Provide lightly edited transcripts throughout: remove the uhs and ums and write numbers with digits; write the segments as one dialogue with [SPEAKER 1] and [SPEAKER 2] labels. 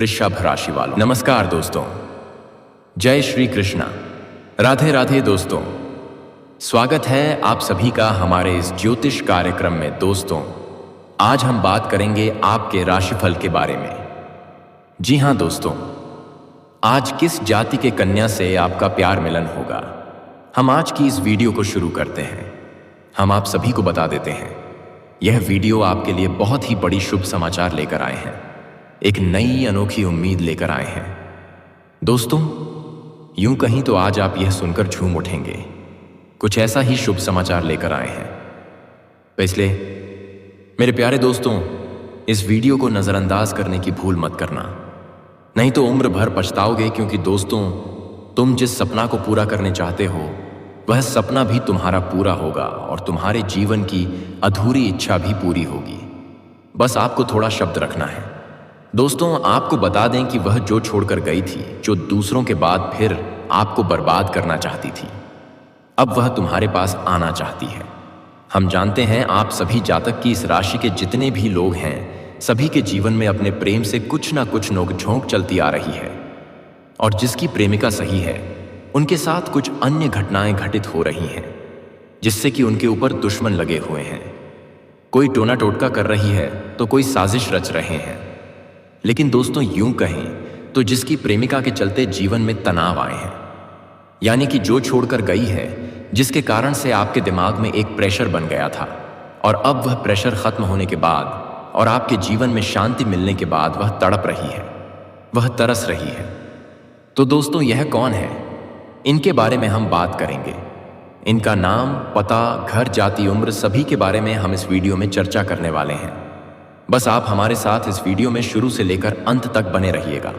[SPEAKER 1] वृषभ राशि वालों, नमस्कार दोस्तों। जय श्री कृष्णा, राधे राधे दोस्तों। स्वागत है आप सभी का हमारे इस ज्योतिष कार्यक्रम में। दोस्तों, आज हम बात करेंगे आपके राशिफल के बारे में। जी हां दोस्तों, आज किस जाति के कन्या से आपका प्यार मिलन होगा, हम आज की इस वीडियो को शुरू करते हैं। हम आप सभी को बता देते हैं, यह वीडियो आपके लिए बहुत ही बड़ी शुभ समाचार लेकर आए हैं, एक नई अनोखी उम्मीद लेकर आए हैं। दोस्तों, यूं कहीं तो आज आप यह सुनकर झूम उठेंगे, कुछ ऐसा ही शुभ समाचार लेकर आए हैं। तो इसलिए मेरे प्यारे दोस्तों, इस वीडियो को नज़रअंदाज करने की भूल मत करना, नहीं तो उम्र भर पछताओगे। क्योंकि दोस्तों, तुम जिस सपना को पूरा करने चाहते हो, वह सपना भी तुम्हारा पूरा होगा और तुम्हारे जीवन की अधूरी इच्छा भी पूरी होगी। बस आपको थोड़ा शब्द रखना है। दोस्तों, आपको बता दें कि वह जो छोड़कर गई थी, जो दूसरों के बाद फिर आपको बर्बाद करना चाहती थी, अब वह तुम्हारे पास आना चाहती है। हम जानते हैं आप सभी जातक की इस राशि के जितने भी लोग हैं, सभी के जीवन में अपने प्रेम से कुछ ना कुछ नोक-झोंक चलती आ रही है। और जिसकी प्रेमिका सही है, उनके साथ कुछ अन्य घटनाएं घटित हो रही हैं, जिससे कि उनके ऊपर दुश्मन लगे हुए हैं। कोई टोना टोटका कर रही है तो कोई साजिश रच रहे हैं। लेकिन दोस्तों, यूं कहें तो जिसकी प्रेमिका के चलते जीवन में तनाव आए हैं, यानी कि जो छोड़कर गई है, जिसके कारण से आपके दिमाग में एक प्रेशर बन गया था, और अब वह प्रेशर खत्म होने के बाद और आपके जीवन में शांति मिलने के बाद वह तड़प रही है, वह तरस रही है। तो दोस्तों, यह कौन है, इनके बारे में हम बात करेंगे। इनका नाम, पता, घर, जाति, उम्र, सभी के बारे में हम इस वीडियो में चर्चा करने वाले हैं। बस आप हमारे साथ इस वीडियो में शुरू से लेकर अंत तक बने रहिएगा।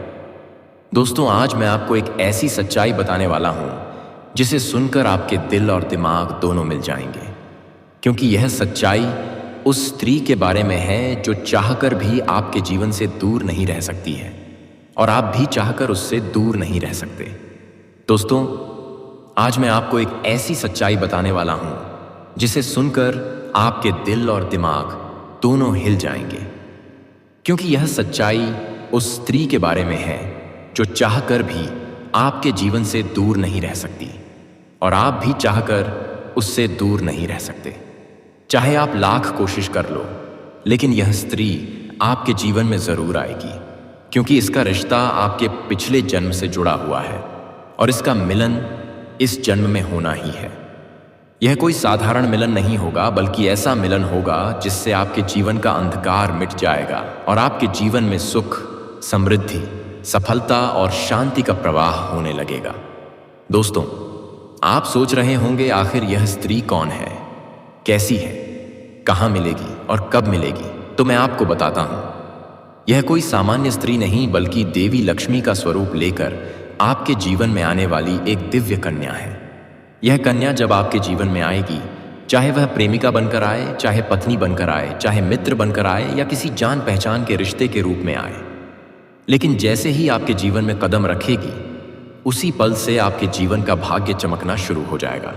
[SPEAKER 1] दोस्तों, आज मैं आपको एक ऐसी सच्चाई बताने वाला हूं, जिसे सुनकर आपके दिल और दिमाग दोनों मिल जाएंगे। क्योंकि यह सच्चाई उस स्त्री के बारे में है जो चाहकर भी आपके जीवन से दूर नहीं रह सकती है, और आप भी चाहकर उससे दूर नहीं रह सकते। दोस्तों, आज मैं आपको एक ऐसी सच्चाई बताने वाला हूं, जिसे सुनकर आपके दिल और दिमाग दोनों हिल जाएंगे। क्योंकि यह सच्चाई उस स्त्री के बारे में है जो चाहकर भी आपके जीवन से दूर नहीं रह सकती, और आप भी चाहकर उससे दूर नहीं रह सकते। चाहे आप लाख कोशिश कर लो, लेकिन यह स्त्री आपके जीवन में जरूर आएगी। क्योंकि इसका रिश्ता आपके पिछले जन्म से जुड़ा हुआ है, और इसका मिलन इस जन्म में होना ही है। यह कोई साधारण मिलन नहीं होगा, बल्कि ऐसा मिलन होगा जिससे आपके जीवन का अंधकार मिट जाएगा और आपके जीवन में सुख, समृद्धि, सफलता और शांति का प्रवाह होने लगेगा। दोस्तों, आप सोच रहे होंगे, आखिर यह स्त्री कौन है, कैसी है, कहाँ मिलेगी और कब मिलेगी? तो मैं आपको बताता हूँ। यह कोई सामान्य स्त्री नहीं, बल्कि देवी लक्ष्मी का स्वरूप लेकर आपके जीवन में आने वाली एक दिव्य कन्या है। यह कन्या जब आपके जीवन में आएगी, चाहे वह प्रेमिका बनकर आए, चाहे पत्नी बनकर आए, चाहे मित्र बनकर आए, या किसी जान पहचान के रिश्ते के रूप में आए, लेकिन जैसे ही आपके जीवन में कदम रखेगी, उसी पल से आपके जीवन का भाग्य चमकना शुरू हो जाएगा।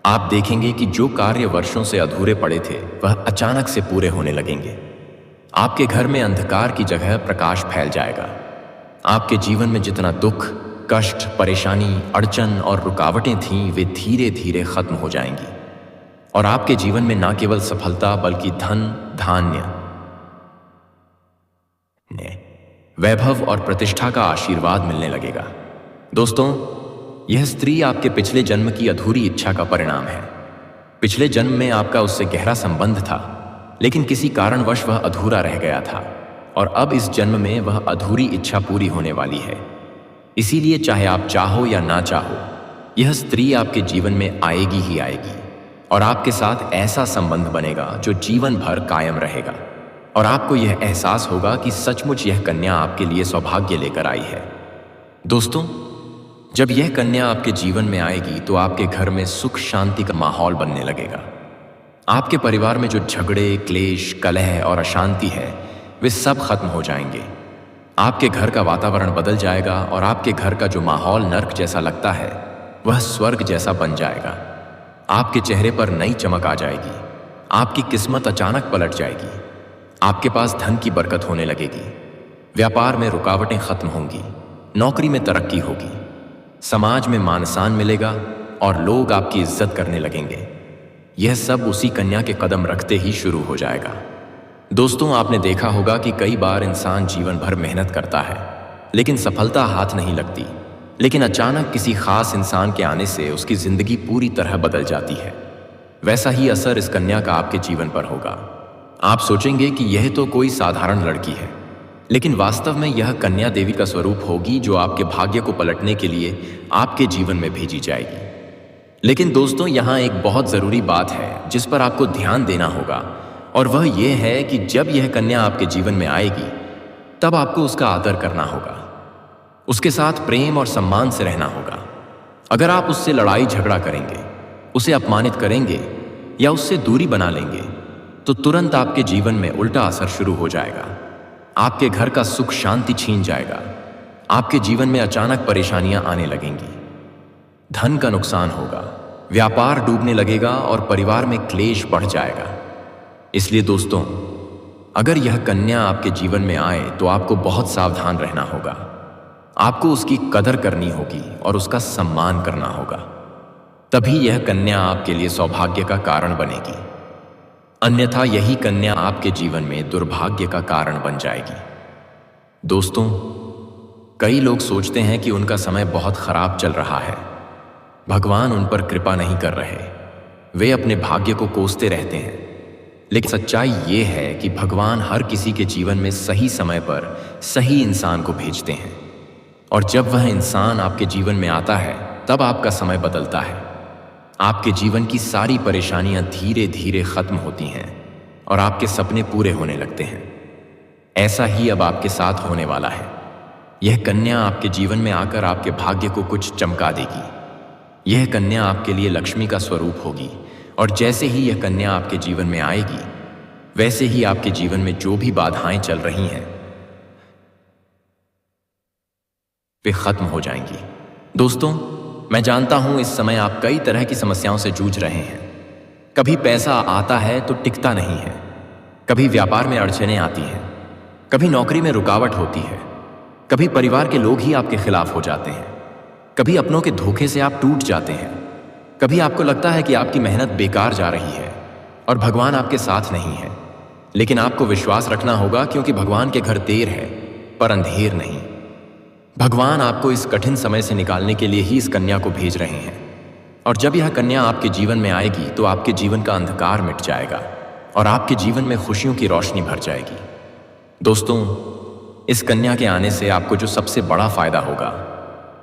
[SPEAKER 1] आप देखेंगे कि जो कार्य वर्षों से अधूरे पड़े थे, वह अचानक से पूरे होने लगेंगे। आपके घर में अंधकार की जगह प्रकाश फैल जाएगा। आपके जीवन में जितना दुख, कष्ट, परेशानी, अड़चन और रुकावटें थीं, वे धीरे धीरे खत्म हो जाएंगी, और आपके जीवन में न केवल सफलता, बल्कि धन, धान्य, वैभव और प्रतिष्ठा का आशीर्वाद मिलने लगेगा। दोस्तों, यह स्त्री आपके पिछले जन्म की अधूरी इच्छा का परिणाम है। पिछले जन्म में आपका उससे गहरा संबंध था, लेकिन किसी कारणवश वह अधूरा रह गया था, और अब इस जन्म में वह अधूरी इच्छा पूरी होने वाली है। इसीलिए चाहे आप चाहो या ना चाहो, यह स्त्री आपके जीवन में आएगी ही आएगी, और आपके साथ ऐसा संबंध बनेगा जो जीवन भर कायम रहेगा, और आपको यह एहसास होगा कि सचमुच यह कन्या आपके लिए सौभाग्य लेकर आई है। दोस्तों, जब यह कन्या आपके जीवन में आएगी, तो आपके घर में सुख शांति का माहौल बनने लगेगा। आपके परिवार में जो झगड़े, क्लेश, कलह और अशांति है, वे सब खत्म हो जाएंगे। आपके घर का वातावरण बदल जाएगा, और आपके घर का जो माहौल नर्क जैसा लगता है, वह स्वर्ग जैसा बन जाएगा। आपके चेहरे पर नई चमक आ जाएगी। आपकी किस्मत अचानक पलट जाएगी। आपके पास धन की बरकत होने लगेगी। व्यापार में रुकावटें खत्म होंगी, नौकरी में तरक्की होगी, समाज में मान सम्मान मिलेगा और लोग आपकी इज्जत करने लगेंगे। यह सब उसी कन्या के कदम रखते ही शुरू हो जाएगा। दोस्तों, आपने देखा होगा कि कई बार इंसान जीवन भर मेहनत करता है लेकिन सफलता हाथ नहीं लगती, लेकिन अचानक किसी खास इंसान के आने से उसकी जिंदगी पूरी तरह बदल जाती है। वैसा ही असर इस कन्या का आपके जीवन पर होगा। आप सोचेंगे कि यह तो कोई साधारण लड़की है, लेकिन वास्तव में यह कन्या देवी का स्वरूप होगी जो आपके भाग्य को पलटने के लिए आपके जीवन में भेजी जाएगी। लेकिन दोस्तों, यहाँ एक बहुत ज़रूरी बात है जिस पर आपको ध्यान देना होगा, और वह यह है कि जब यह कन्या आपके जीवन में आएगी तब आपको उसका आदर करना होगा, उसके साथ प्रेम और सम्मान से रहना होगा। अगर आप उससे लड़ाई झगड़ा करेंगे, उसे अपमानित करेंगे या उससे दूरी बना लेंगे तो तुरंत आपके जीवन में उल्टा असर शुरू हो जाएगा। आपके घर का सुख शांति छीन जाएगा, आपके जीवन में अचानक परेशानियां आने लगेंगी, धन का नुकसान होगा, व्यापार डूबने लगेगा और परिवार में क्लेश बढ़ जाएगा। इसलिए दोस्तों, अगर यह कन्या आपके जीवन में आए तो आपको बहुत सावधान रहना होगा। आपको उसकी कदर करनी होगी और उसका सम्मान करना होगा, तभी यह कन्या आपके लिए सौभाग्य का कारण बनेगी। अन्यथा यही कन्या आपके जीवन में दुर्भाग्य का कारण बन जाएगी। दोस्तों, कई लोग सोचते हैं कि उनका समय बहुत खराब चल रहा है, भगवान उन पर कृपा नहीं कर रहे, वे अपने भाग्य को कोसते रहते हैं। लेकिन सच्चाई ये है कि भगवान हर किसी के जीवन में सही समय पर सही इंसान को भेजते हैं, और जब वह इंसान आपके जीवन में आता है तब आपका समय बदलता है। आपके जीवन की सारी परेशानियां धीरे धीरे खत्म होती हैं और आपके सपने पूरे होने लगते हैं। ऐसा ही अब आपके साथ होने वाला है। यह कन्या आपके जीवन में आकर आपके भाग्य को कुछ चमका देगी। यह कन्या आपके लिए लक्ष्मी का स्वरूप होगी, और जैसे ही यह कन्या आपके जीवन में आएगी वैसे ही आपके जीवन में जो भी बाधाएं चल रही हैं वे खत्म हो जाएंगी। दोस्तों, मैं जानता हूं इस समय आप कई तरह की समस्याओं से जूझ रहे हैं। कभी पैसा आता है तो टिकता नहीं है, कभी व्यापार में अड़चनें आती हैं, कभी नौकरी में रुकावट होती है, कभी परिवार के लोग ही आपके खिलाफ हो जाते हैं, कभी अपनों के धोखे से आप टूट जाते हैं, कभी आपको लगता है कि आपकी मेहनत बेकार जा रही है और भगवान आपके साथ नहीं है। लेकिन आपको विश्वास रखना होगा, क्योंकि भगवान के घर देर है पर अंधेर नहीं। भगवान आपको इस कठिन समय से निकालने के लिए ही इस कन्या को भेज रहे हैं, और जब यह कन्या आपके जीवन में आएगी तो आपके जीवन का अंधकार मिट जाएगा और आपके जीवन में खुशियों की रोशनी भर जाएगी। दोस्तों, इस कन्या के आने से आपको जो सबसे बड़ा फायदा होगा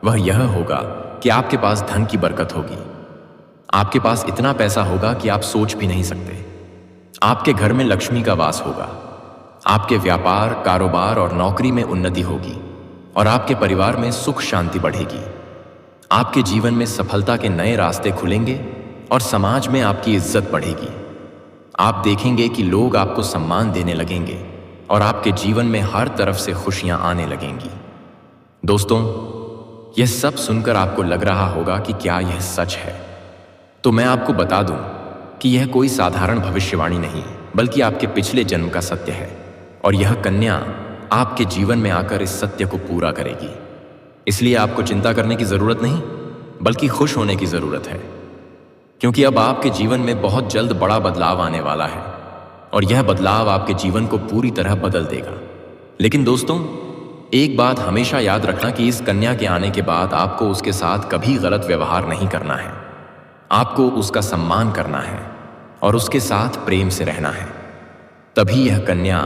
[SPEAKER 1] वह यह होगा कि आपके पास धन की बरकत होगी। आपके पास इतना पैसा होगा कि आप सोच भी नहीं सकते। आपके घर में लक्ष्मी का वास होगा, आपके व्यापार, कारोबार और नौकरी में उन्नति होगी, और आपके परिवार में सुख शांति बढ़ेगी। आपके जीवन में सफलता के नए रास्ते खुलेंगे और समाज में आपकी इज्जत बढ़ेगी। आप देखेंगे कि लोग आपको सम्मान देने लगेंगे और आपके जीवन में हर तरफ से खुशियां आने लगेंगी। दोस्तों, यह सब सुनकर आपको लग रहा होगा कि क्या यह सच है? तो मैं आपको बता दूं कि यह कोई साधारण भविष्यवाणी नहीं, बल्कि आपके पिछले जन्म का सत्य है, और यह कन्या आपके जीवन में आकर इस सत्य को पूरा करेगी। इसलिए आपको चिंता करने की जरूरत नहीं, बल्कि खुश होने की जरूरत है, क्योंकि अब आपके जीवन में बहुत जल्द बड़ा बदलाव आने वाला है, और यह बदलाव आपके जीवन को पूरी तरह बदल देगा। लेकिन दोस्तों, एक बात हमेशा याद रखना कि इस कन्या के आने के बाद आपको उसके साथ कभी गलत व्यवहार नहीं करना है। आपको उसका सम्मान करना है और उसके साथ प्रेम से रहना है। तभी यह कन्या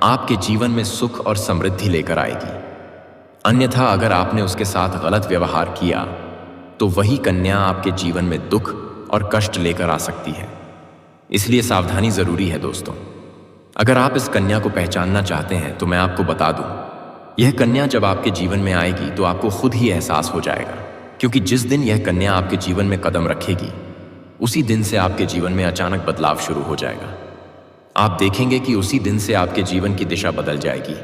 [SPEAKER 1] आपके जीवन में सुख और समृद्धि लेकर आएगी। अन्यथा अगर आपने उसके साथ गलत व्यवहार किया तो वही कन्या आपके जीवन में दुख और कष्ट लेकर आ सकती है। इसलिए सावधानी जरूरी है दोस्तों। अगर आप इस कन्या को पहचानना चाहते हैं तो मैं आपको बता दूं, यह कन्या जब आपके जीवन में आएगी तो आपको खुद ही एहसास हो जाएगा, क्योंकि जिस दिन यह कन्या आपके जीवन में कदम रखेगी उसी दिन से आपके जीवन में अचानक बदलाव शुरू हो जाएगा। आप देखेंगे कि उसी दिन से आपके जीवन की दिशा बदल जाएगी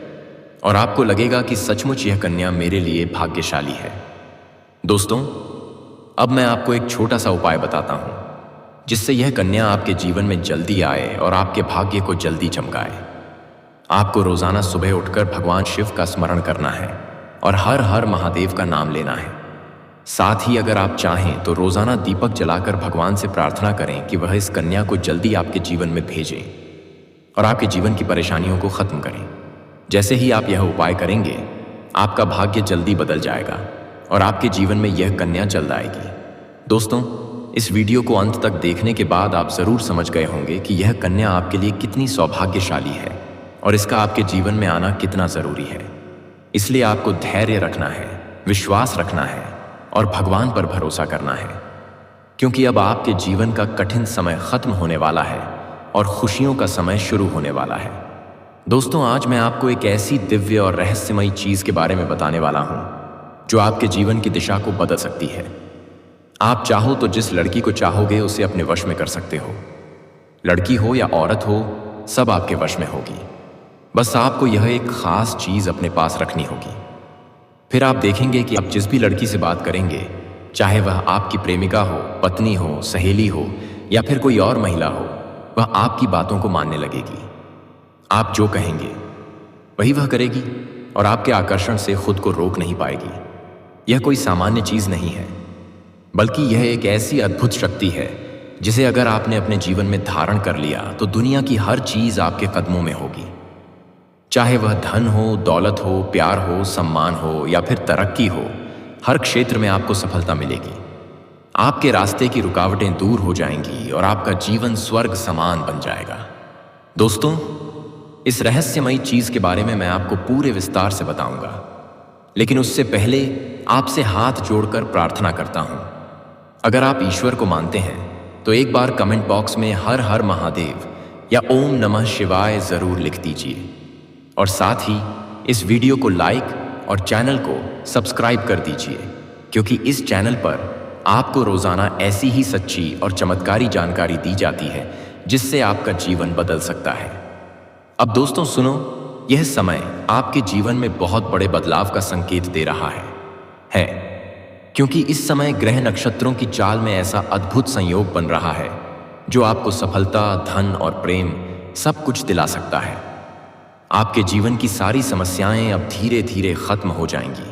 [SPEAKER 1] और आपको लगेगा कि सचमुच यह कन्या मेरे लिए भाग्यशाली है। दोस्तों, अब मैं आपको एक छोटा सा उपाय बताता हूं जिससे यह कन्या आपके जीवन में जल्दी आए और आपके भाग्य को जल्दी चमकाए। आपको रोजाना सुबह उठकर भगवान शिव का स्मरण करना है और हर हर महादेव का नाम लेना है। साथ ही अगर आप चाहें तो रोजाना दीपक जलाकर भगवान से प्रार्थना करें कि वह इस कन्या को जल्दी आपके जीवन में भेजें और आपके जीवन की परेशानियों को खत्म करें। जैसे ही आप यह उपाय करेंगे, आपका भाग्य जल्दी बदल जाएगा और आपके जीवन में यह कन्या जल्द आएगी। दोस्तों, इस वीडियो को अंत तक देखने के बाद आप जरूर समझ गए होंगे कि यह कन्या आपके लिए कितनी सौभाग्यशाली है और इसका आपके जीवन में आना कितना जरूरी है। इसलिए आपको धैर्य रखना है, विश्वास रखना है और भगवान पर भरोसा करना है, क्योंकि अब आपके जीवन का कठिन समय खत्म होने वाला है और खुशियों का समय शुरू होने वाला है। दोस्तों, आज मैं आपको एक ऐसी दिव्य और रहस्यमयी चीज के बारे में बताने वाला हूं जो आपके जीवन की दिशा को बदल सकती है। आप चाहो तो जिस लड़की को चाहोगे उसे अपने वश में कर सकते हो। लड़की हो या औरत हो, सब आपके वश में होगी। बस आपको यह एक खास चीज अपने पास रखनी होगी। फिर आप देखेंगे कि आप जिस भी लड़की से बात करेंगे, चाहे वह आपकी प्रेमिका हो, पत्नी हो, सहेली हो या फिर कोई और महिला हो, वह आपकी बातों को मानने लगेगी। आप जो कहेंगे वही वह करेगी और आपके आकर्षण से खुद को रोक नहीं पाएगी। यह कोई सामान्य चीज नहीं है, बल्कि यह एक ऐसी अद्भुत शक्ति है जिसे अगर आपने अपने जीवन में धारण कर लिया तो दुनिया की हर चीज आपके कदमों में होगी। चाहे वह धन हो, दौलत हो, प्यार हो, सम्मान हो या फिर तरक्की हो, हर क्षेत्र में आपको सफलता मिलेगी। आपके रास्ते की रुकावटें दूर हो जाएंगी और आपका जीवन स्वर्ग समान बन जाएगा। दोस्तों, इस रहस्यमयी चीज के बारे में मैं आपको पूरे विस्तार से बताऊंगा, लेकिन उससे पहले आपसे हाथ जोड़कर प्रार्थना करता हूं। अगर आप ईश्वर को मानते हैं तो एक बार कमेंट बॉक्स में हर हर महादेव या ओम नमः शिवाय जरूर लिख दीजिए और साथ ही इस वीडियो को लाइक और चैनल को सब्सक्राइब कर दीजिए, क्योंकि इस चैनल पर आपको रोजाना ऐसी ही सच्ची और चमत्कारी जानकारी दी जाती है जिससे आपका जीवन बदल सकता है। अब दोस्तों सुनो, यह समय आपके जीवन में बहुत बड़े बदलाव का संकेत दे रहा है क्योंकि इस समय ग्रह नक्षत्रों की चाल में ऐसा अद्भुत संयोग बन रहा है जो आपको सफलता, धन और प्रेम सब कुछ दिला सकता है। आपके जीवन की सारी समस्याएं अब धीरे धीरे खत्म हो जाएंगी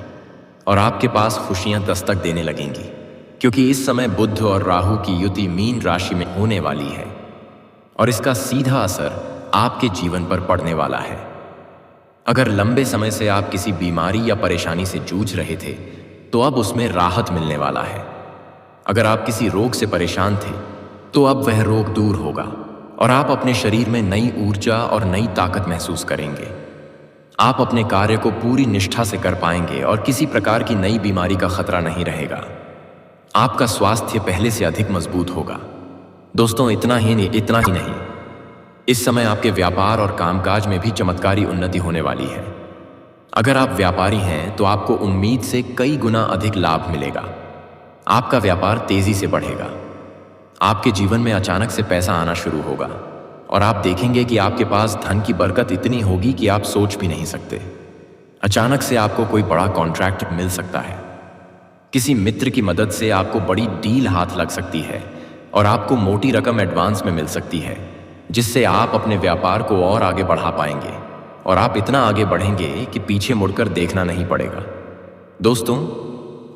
[SPEAKER 1] और आपके पास खुशियां दस्तक देने लगेंगी, क्योंकि इस समय बुध और राहु की युति मीन राशि में होने वाली है और इसका सीधा असर आपके जीवन पर पड़ने वाला है। अगर लंबे समय से आप किसी बीमारी या परेशानी से जूझ रहे थे तो अब उसमें राहत मिलने वाला है। अगर आप किसी रोग से परेशान थे तो अब वह रोग दूर होगा और आप अपने शरीर में नई ऊर्जा और नई ताकत महसूस करेंगे। आप अपने कार्य को पूरी निष्ठा से कर पाएंगे और किसी प्रकार की नई बीमारी का खतरा नहीं रहेगा। आपका स्वास्थ्य पहले से अधिक मजबूत होगा। दोस्तों, इतना ही नहीं, इस समय आपके व्यापार और कामकाज में भी चमत्कारी उन्नति होने वाली है। अगर आप व्यापारी हैं तो आपको उम्मीद से कई गुना अधिक लाभ मिलेगा। आपका व्यापार तेजी से बढ़ेगा। आपके जीवन में अचानक से पैसा आना शुरू होगा और आप देखेंगे कि आपके पास धन की बरकत इतनी होगी कि आप सोच भी नहीं सकते। अचानक से आपको कोई बड़ा कॉन्ट्रैक्ट मिल सकता है। किसी मित्र की मदद से आपको बड़ी डील हाथ लग सकती है और आपको मोटी रकम एडवांस में मिल सकती है, जिससे आप अपने व्यापार को और आगे बढ़ा पाएंगे और आप इतना आगे बढ़ेंगे कि पीछे मुड़कर देखना नहीं पड़ेगा। दोस्तों,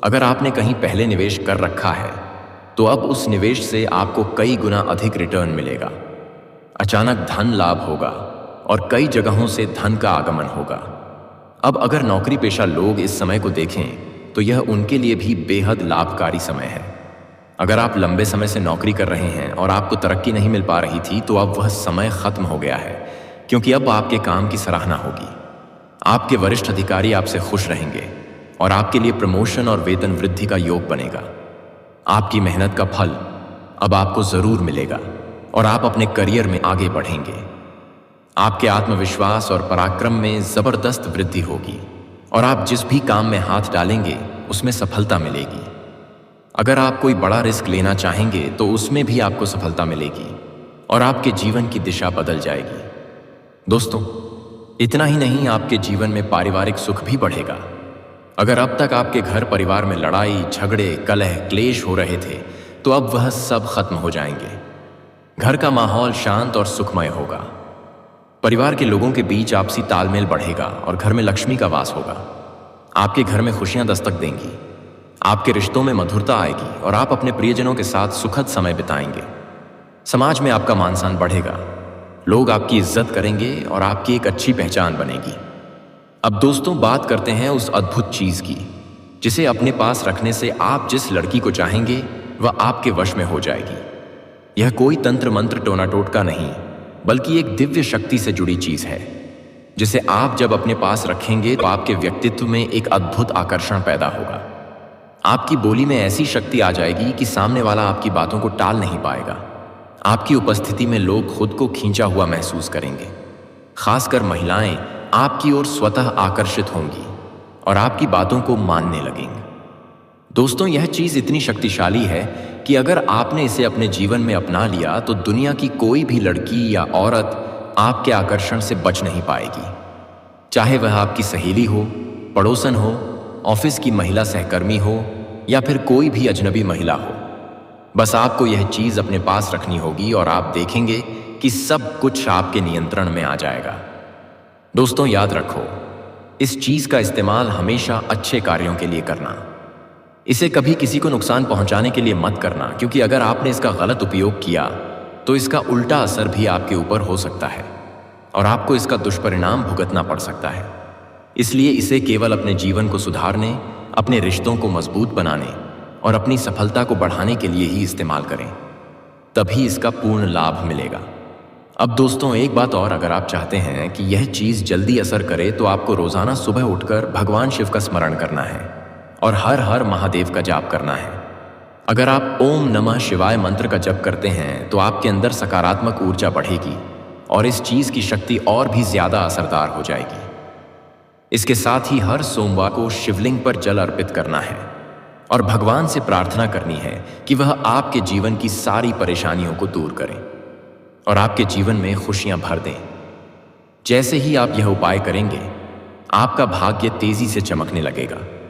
[SPEAKER 1] अगर आपने कहीं पहले निवेश कर रखा है तो अब उस निवेश से आपको कई गुना अधिक रिटर्न मिलेगा। अचानक धन लाभ होगा और कई जगहों से धन का आगमन होगा। अब अगर नौकरी पेशा लोग इस समय को देखें तो यह उनके लिए भी बेहद लाभकारी समय है। अगर आप लंबे समय से नौकरी कर रहे हैं और आपको तरक्की नहीं मिल पा रही थी तो अब वह समय खत्म हो गया है, क्योंकि अब आपके काम की सराहना होगी। आपके वरिष्ठ अधिकारी आपसे खुश रहेंगे और आपके लिए प्रमोशन और वेतन वृद्धि का योग बनेगा। आपकी मेहनत का फल अब आपको जरूर मिलेगा और आप अपने करियर में आगे बढ़ेंगे। आपके आत्मविश्वास और पराक्रम में जबरदस्त वृद्धि होगी और आप जिस भी काम में हाथ डालेंगे उसमें सफलता मिलेगी। अगर आप कोई बड़ा रिस्क लेना चाहेंगे तो उसमें भी आपको सफलता मिलेगी और आपके जीवन की दिशा बदल जाएगी। दोस्तों, इतना ही नहीं, आपके जीवन में पारिवारिक सुख भी बढ़ेगा। अगर अब तक आपके घर परिवार में लड़ाई, झगड़े, कलह, क्लेश हो रहे थे तो अब वह सब खत्म हो जाएंगे। घर का माहौल शांत और सुखमय होगा। परिवार के लोगों के बीच आपसी तालमेल बढ़ेगा और घर में लक्ष्मी का वास होगा। आपके घर में खुशियां दस्तक देंगी, आपके रिश्तों में मधुरता आएगी और आप अपने प्रियजनों के साथ सुखद समय बिताएंगे। समाज में आपका मान सम्मान बढ़ेगा, लोग आपकी इज्जत करेंगे और आपकी एक अच्छी पहचान बनेगी। अब दोस्तों, बात करते हैं उस अद्भुत चीज की जिसे अपने पास रखने से आप जिस लड़की को चाहेंगे वह आपके वश में हो जाएगी। यह कोई तंत्र मंत्र टोना टोटका नहीं, बल्कि एक दिव्य शक्ति से जुड़ी चीज है जिसे आप जब अपने पास रखेंगे तो आपके व्यक्तित्व में एक अद्भुत आकर्षण पैदा होगा। आपकी बोली में ऐसी शक्ति आ जाएगी कि सामने वाला आपकी बातों को टाल नहीं पाएगा। आपकी उपस्थिति में लोग खुद को खींचा हुआ महसूस करेंगे। खासकर महिलाएं आपकी ओर स्वतः आकर्षित होंगी और आपकी बातों को मानने लगेंगे। दोस्तों, यह चीज इतनी शक्तिशाली है कि अगर आपने इसे अपने जीवन में अपना लिया तो दुनिया की कोई भी लड़की या औरत आपके आकर्षण से बच नहीं पाएगी। चाहे वह आपकी सहेली हो, पड़ोसन हो, ऑफिस की महिला सहकर्मी हो या फिर कोई भी अजनबी महिला हो, बस आपको यह चीज अपने पास रखनी होगी और आप देखेंगे कि सब कुछ आपके नियंत्रण में आ जाएगा। दोस्तों, याद रखो, इस चीज का इस्तेमाल हमेशा अच्छे कार्यों के लिए करना। इसे कभी किसी को नुकसान पहुंचाने के लिए मत करना, क्योंकि अगर आपने इसका गलत उपयोग किया तो इसका उल्टा असर भी आपके ऊपर हो सकता है और आपको इसका दुष्परिणाम भुगतना पड़ सकता है। इसलिए इसे केवल अपने जीवन को सुधारने, अपने रिश्तों को मजबूत बनाने और अपनी सफलता को बढ़ाने के लिए ही इस्तेमाल करें, तभी इसका पूर्ण लाभ मिलेगा। अब दोस्तों, एक बात और, अगर आप चाहते हैं कि यह चीज जल्दी असर करे तो आपको रोजाना सुबह उठकर भगवान शिव का स्मरण करना है और हर हर महादेव का जाप करना है। अगर आप ओम नमः शिवाय मंत्र का जप करते हैं तो आपके अंदर सकारात्मक ऊर्जा बढ़ेगी और इस चीज की शक्ति और भी ज्यादा असरदार हो जाएगी। इसके साथ ही हर सोमवार को शिवलिंग पर जल अर्पित करना है और भगवान से प्रार्थना करनी है कि वह आपके जीवन की सारी परेशानियों को दूर करें और आपके जीवन में खुशियां भर दें। जैसे ही आप यह उपाय करेंगे, आपका भाग्य तेजी से चमकने लगेगा